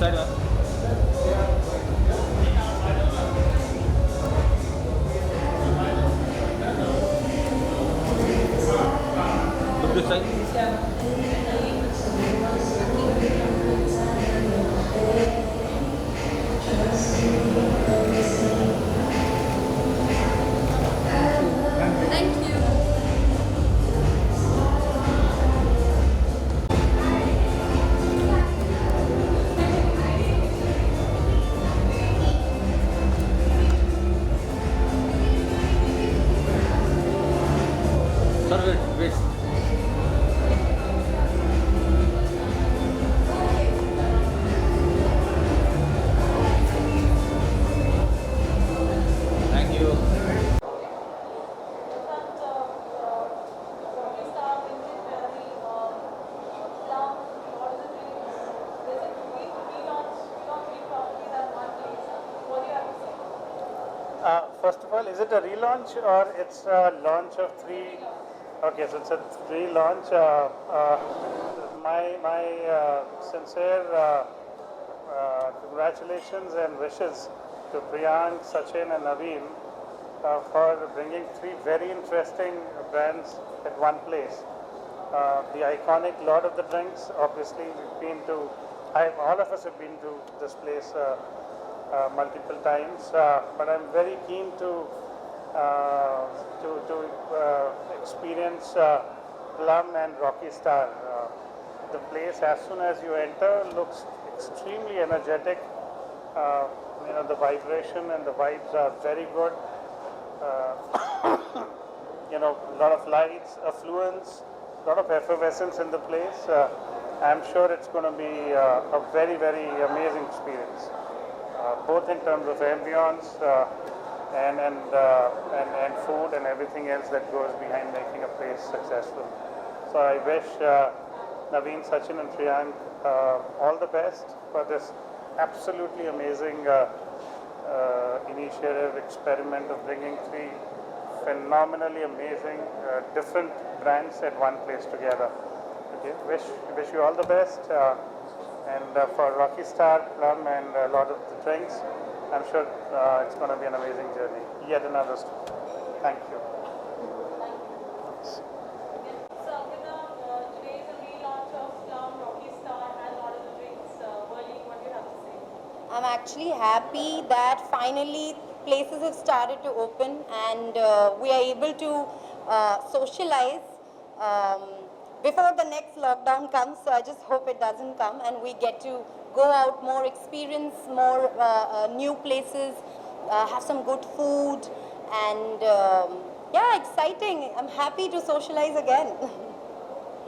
side, man. Look this side. Thank you. Sir, wait. Thank you. First of all, is it a relaunch or it's a launch of three? Okay, so it's a relaunch. My sincere congratulations and wishes to Priyank, Sachin, and Naveen for bringing three very interesting brands at one place. The iconic Lord of the Drinks, obviously, we've been to, all of us have been to this place multiple times, but I'm very keen to experience Plum and Rocky Star. The place, as soon as you enter, looks extremely energetic. The vibration and the vibes are very good. A lot of lights, affluence, a lot of effervescence in the place. I'm sure it's going to be a very, very amazing experience, both in terms of ambience and food and everything else that goes behind making a place successful. So I wish Naveen, Sachin, and Priyank all the best for this absolutely amazing initiative, experiment of bringing three phenomenally amazing different brands at one place together. Okay, wish you all the best. And for Rocky Star, Plum, and a lot of the drinks, I'm sure it's going to be an amazing journey. Yet another story. Thank you. So, Ankita, today is a relaunch of Plum, Rocky Star, and Lord of the Drinks. Worli, what do you have to say? I'm actually happy that finally places have started to open and we are able to socialize before the next lockdown comes. So I just hope it doesn't come and we get to go out more, experience more new places, have some good food, and yeah, exciting. I'm happy to socialize again.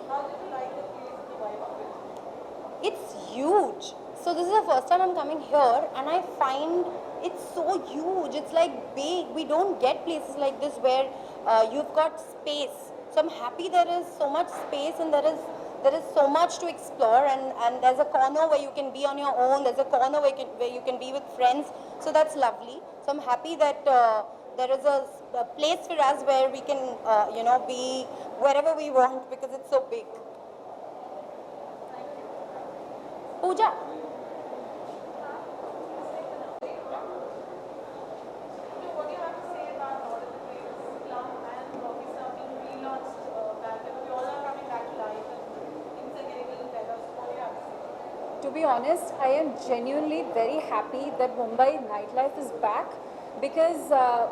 How did you like the place, the vibe of it? It's huge. So this is the first time I'm coming here and I find it's so huge. It's like big. We don't get places like this where you've got space. So I'm happy there is so much space and there is so much to explore, and there's a corner where you can be on your own. There's a corner where you can be with friends. So that's lovely. So I'm happy that there is a place for us where we can be wherever we want because it's so big. Pooja. What do you have to say about Lord of the Drinks, Plum, and Rocky Star being relaunched back? We all are coming back to life and things are getting a little better. So, what do you have to say? To be honest, I am genuinely very happy that Mumbai nightlife is back because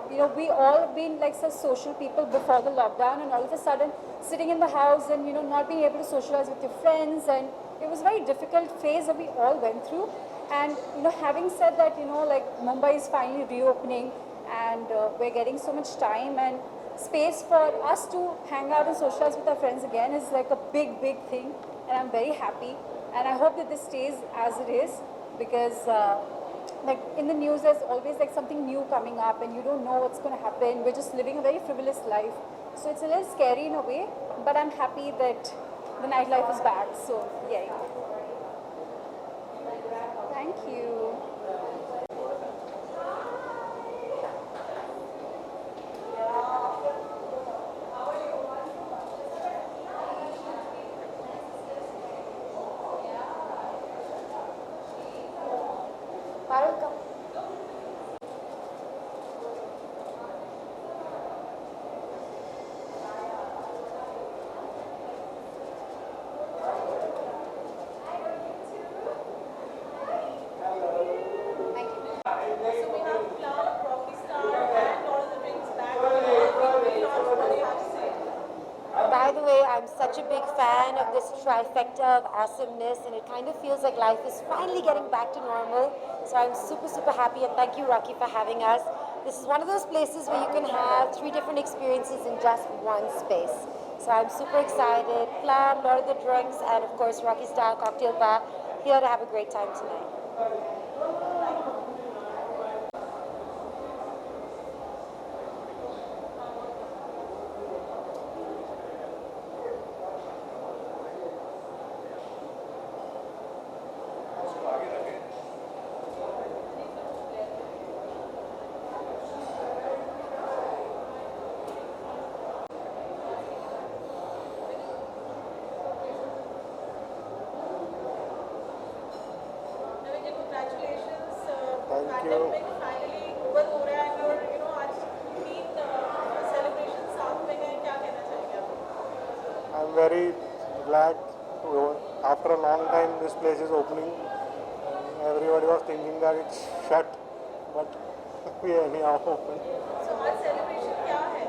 we all have been like such social people before the lockdown, and all of a sudden sitting in the house and not being able to socialize with your friends, and it was a very difficult phase that we all went through. And having said that, like Mumbai is finally reopening, and we're getting so much time and space for us to hang out and socialize with our friends again is like a big thing, and I'm very happy. And I hope that this stays as it is because like in the news there's always like something new coming up and you don't know what's going to happen. We're just living a very frivolous life. So it's a little scary in a way, but I'm happy that the nightlife is back. So yay. Thank you. Carol, come. Thank you. So we have Plum, Rockstar, and Lord of the Rings back. What do you have to say? By the way, I'm such a big fan of this trifecta of awesomeness, and it kind of feels like life is finally getting back to normal. So I'm super, super happy, and thank you, Rocky, for having us. This is one of those places where you can have 3 different experiences in just one space. So I'm super excited. Plum, Lord of the Drinks, and of course, Rocky Star Cocktail Bar, here to have a great time tonight. Naveen, congratulations. Thank you. Pandemic finally over हो रहा है और आज 3 celebration साथ में हैं, क्या कहना चाहेंगे आप? I'm very glad after a long time this place is opening. Everybody was thinking that it's shut, but we are anyhow open. So आज celebration क्या है?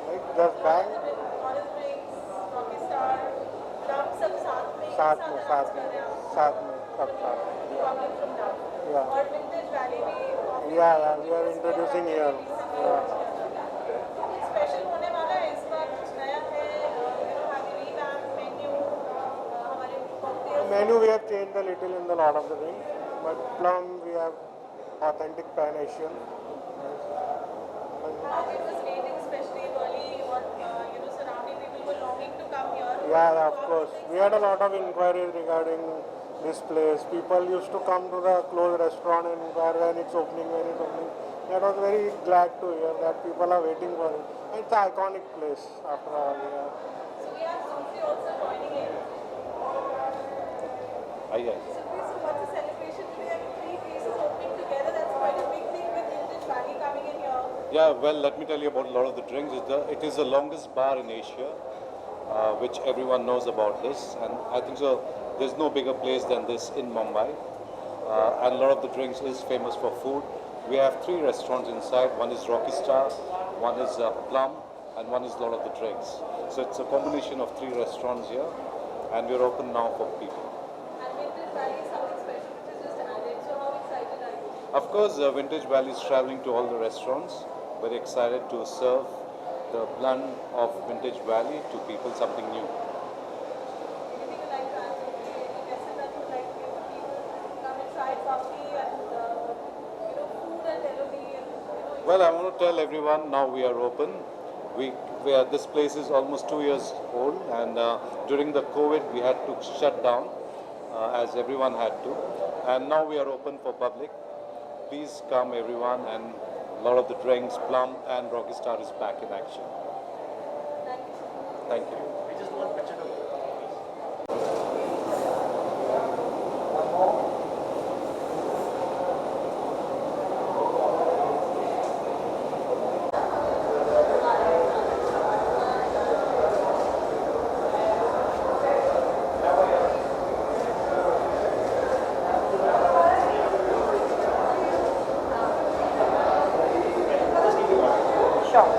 Like just back, Lord of the Rings, Rockstar, Plum सब साथ में साथ में announce साथ कर में रहे हैं आप? साथ में सब साथ में. Republic from now. Yeah. और Vintage Valley भी officially Yeah, we are introducing here. Yeah. कुछ special होने वाला है इस बार, कुछ नया है, have you revamped menu, हमारे cocktails Menu we have changed a little in the Lord of the Rings, but Plum we have authentic Pan Asian. it was raining especially early or surrounding people were longing to come here. Yeah, of course. We had a lot of inquiries regarding this place. People used to come to the closed restaurant and inquire when it's opening, when it's opening. That was very glad to hear that people are waiting for it. It's an iconic place after all. Yeah. So we have Sufi also joining in. Yes. Sufi, so what's the celebration today? 3 places opening together, that's quite a big thing with Vintage Valley coming in here. Yeah, well, let me tell you about Lord of the Drinks. It is the longest bar in Asia, which everyone knows about this, and I think so. There's no bigger place than this in Mumbai, and Lord of the Drinks is famous for food. We have 3 restaurants inside. One is Rocky Star, one is Plum, and one is Lord of the Drinks. So it's a combination of 3 restaurants here, and we're open now for people. And Vintage Valley is something special which is just added. So how excited are you? Of course, Vintage Valley is traveling to all the restaurants. Very excited to serve the blend of Vintage Valley to people, something new. Anything you like to add? Any message that you would like to give to people? Come and try coffee and food and delivery and Well, I want to tell everyone now we are open. This place is almost 2 years old, and during the COVID we had to shut down, as everyone had to, and now we are open for public. Please come, everyone, and Lord of the Drinks, Plum, and Rocky Star is back in action. Thank you. Sure.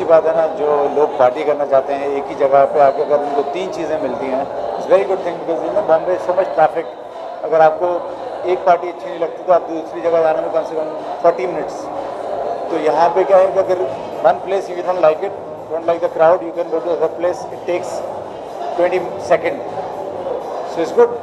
बात है ना, जो लोग party करना चाहते हैं एक ही जगह पे आके अगर उनको 3 चीज़ें मिलती हैं, it's very good thing, because in Bombay so much traffic. अगर आपको एक पार्टी अच्छी नहीं लगती तो आप दूसरी जगह जाने में कम से कम 40 मिनट्स. तो यहाँ पे क्या है कि अगर one place you don't like it, don't like the crowd, you can go to other place, it takes 20 second. So it's good.